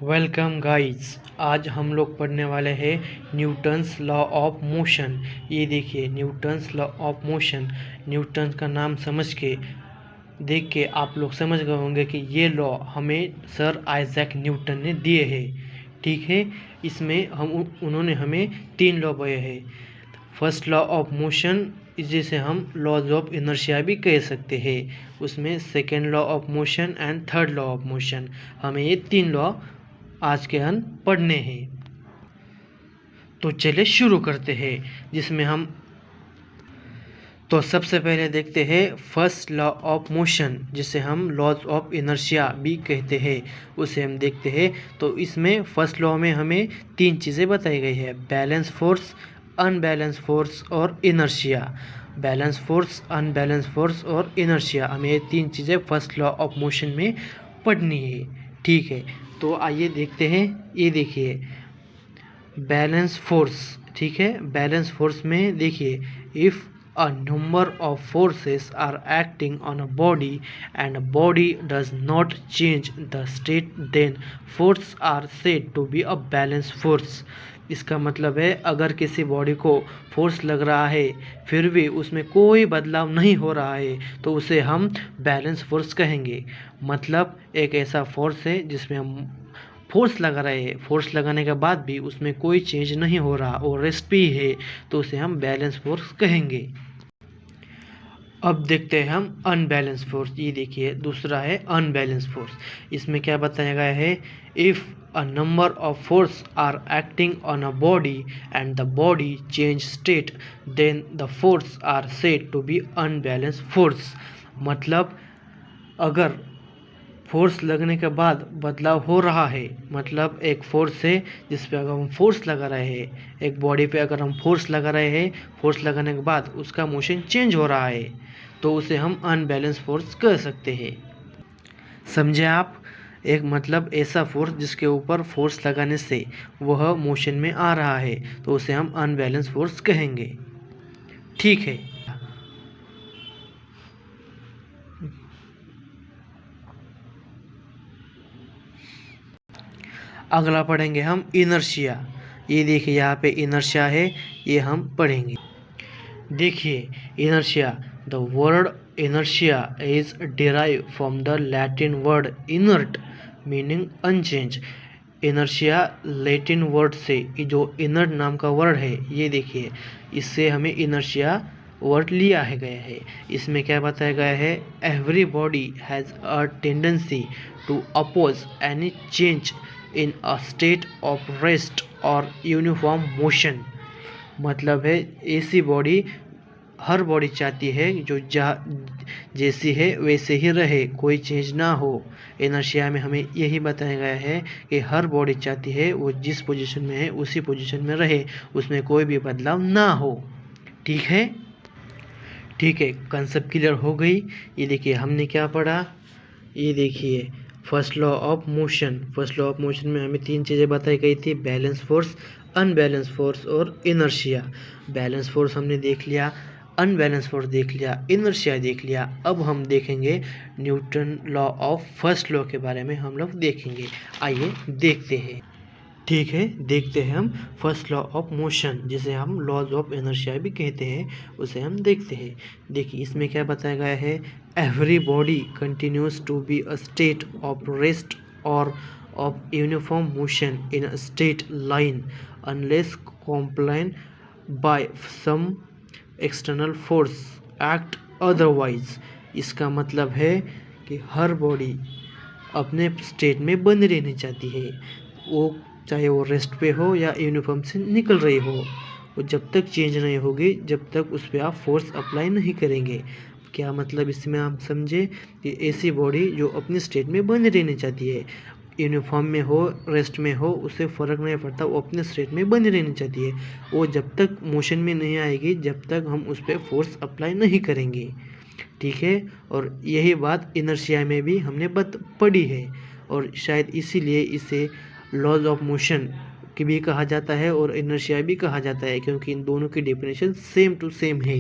Welcome guys. आज हम लोग पढ़ने वाले हैं न्यूटन्स लॉ ऑफ मोशन। ये देखिए Newton's law of motion. Newton का नाम समझ के देख के आप लोग समझ गए होंगे कि ये लॉ हमें सर आइजैक न्यूटन ने दिए हैं। ठीक है, इसमें उन्होंने हमें 3 लॉ दिए हैं। फर्स्ट लॉ ऑफ मोशन जिसे हम लॉज ऑफ इनर्शिया भी कह सकते हैं, उसमें second law of motion and third law of motion. हमें ये 3 लॉ आज के हम पढ़ने हैं। तो चलिए शुरू करते हैं जिसमें हम तो सबसे पहले देखते हैं फर्स्ट लॉ ऑफ मोशन जिसे हम लॉज ऑफ इनर्शिया भी कहते हैं, उसे हम देखते हैं। तो इसमें फर्स्ट लॉ में हमें 3 चीज़ें बताई गई है, बैलेंस फोर्स, अनबैलेंस फोर्स और inertia. Balance force, unbalance force और इनर्शिया, हमें ये 3 चीज़ें फर्स्ट लॉ ऑफ मोशन में पढ़नी है। ठीक है, तो आइए देखते हैं। ये देखिए बैलेंस फोर्स। ठीक है, बैलेंस फोर्स में देखिए, if a number of forces are acting on a body and a body does not change the state, then forces are said to be a balance force। इसका मतलब है अगर किसी body को फोर्स लग रहा है फिर भी उसमें कोई बदलाव नहीं हो रहा है तो उसे हम बैलेंस फोर्स कहेंगे। मतलब एक ऐसा फोर्स है जिसमें हम फोर्स लगा रहे हैं, फोर्स लगाने के बाद भी उसमें कोई चेंज नहीं हो रहा और रेस्ट भी है तो उसे हम बैलेंस फोर्स कहेंगे। अब देखते हैं हम अनबैलेंस फोर्स। ये देखिए दूसरा है अनबैलेंस फोर्स। इसमें क्या बताया गया है, if a number of force are acting on a body and the body change state then the force are said to be unbalance force. मतलब अगर फोर्स लगने के बाद बदलाव हो रहा है, मतलब एक फोर्स है जिस पे अगर हम फोर्स लगा रहे हैं, एक बॉडी पे अगर हम फोर्स लगा रहे हैं, फोर्स लगाने के बाद उसका मोशन चेंज हो रहा है तो उसे हम अनबैलेंस फोर्स कह सकते हैं। समझे आप? एक मतलब ऐसा फोर्स जिसके ऊपर फोर्स लगाने से वह मोशन में आ रहा है तो उसे हम अनबैलेंस फोर्स कहेंगे। ठीक है, अगला पढ़ेंगे हम इनर्शिया। ये देखिए यहाँ पे इनर्शिया है, ये हम पढ़ेंगे। देखिए inertia, the word inertia is derive from the Latin word inert meaning unchange. Inertia Latin word से जो इनर्ट नाम का वर्ड है, ये देखिए इससे हमें इनर्शिया वर्ड लिया है गया है। इसमें क्या बताया गया है, every body has a tendency to oppose any change in a state of rest और यूनिफॉर्म मोशन। मतलब है ऐसी बॉडी, हर बॉडी चाहती है जो जैसी है वैसे ही रहे, कोई चेंज ना हो। इनर्शिया में हमें यही बताया गया है कि हर बॉडी चाहती है वो जिस पोजीशन में है उसी पोजीशन में रहे, उसमें कोई भी बदलाव ना हो। ठीक है, ठीक है, कंसेप्ट क्लियर हो गई। ये देखिए हमने क्या पढ़ा, ये देखिए first law of motion. First law of motion में हमें 3 चीज़ें बताई गई थी, बैलेंस फोर्स, अनबैलेंस फोर्स और इनर्शिया। बैलेंस फोर्स हमने देख लिया, अनबैलेंस फोर्स देख लिया, इनर्शिया देख लिया। अब हम देखेंगे Newton law of first law के बारे में हम लोग देखेंगे। आइए देखते हैं। ठीक है, देखते हैं हम फर्स्ट लॉ ऑफ मोशन जिसे हम लॉज ऑफ इनर्शिया भी कहते हैं, उसे हम देखते हैं। देखिए इसमें क्या बताया गया है, every body continues to be a state of rest और of uniform motion in a state line unless compelled by some external force act otherwise. इसका मतलब है कि हर बॉडी अपने स्टेट में बनी रहनी चाहती है, वो चाहे वो रेस्ट पे हो या यूनिफॉर्म से निकल रही हो, वो जब तक चेंज नहीं होगी जब तक उस पर आप फोर्स अप्लाई नहीं करेंगे। क्या मतलब इसमें आप समझे कि ऐसी बॉडी जो अपनी स्टेट में बनी रहनी चाहती है, यूनिफॉर्म में हो रेस्ट में हो उससे फ़र्क नहीं पड़ता, वो अपने स्टेट में बनी रहनी चाहती है। वो जब तक मोशन में नहीं आएगी जब तक हम उस पर फोर्स अप्लाई नहीं करेंगे। ठीक है, और यही बात इनर्शिया में भी हमने पढ़ी है और शायद इसीलिए इसे लॉज ऑफ मोशन की भी कहा जाता है और इनर्शिया भी कहा जाता है, क्योंकि इन दोनों की डेफिनेशन सेम टू सेम है।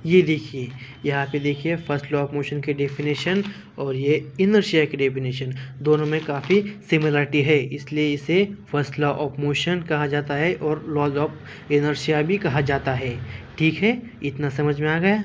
ये देखिए, यहाँ पे देखिए फर्स्ट लॉ ऑफ मोशन की डेफिनेशन और ये इनर्शिया की डेफिनेशन, दोनों में काफ़ी सिमिलरिटी है, इसलिए इसे फर्स्ट लॉ ऑफ मोशन कहा जाता है और लॉज ऑफ इनर्शिया भी कहा जाता है। ठीक है, इतना समझ में आ गया।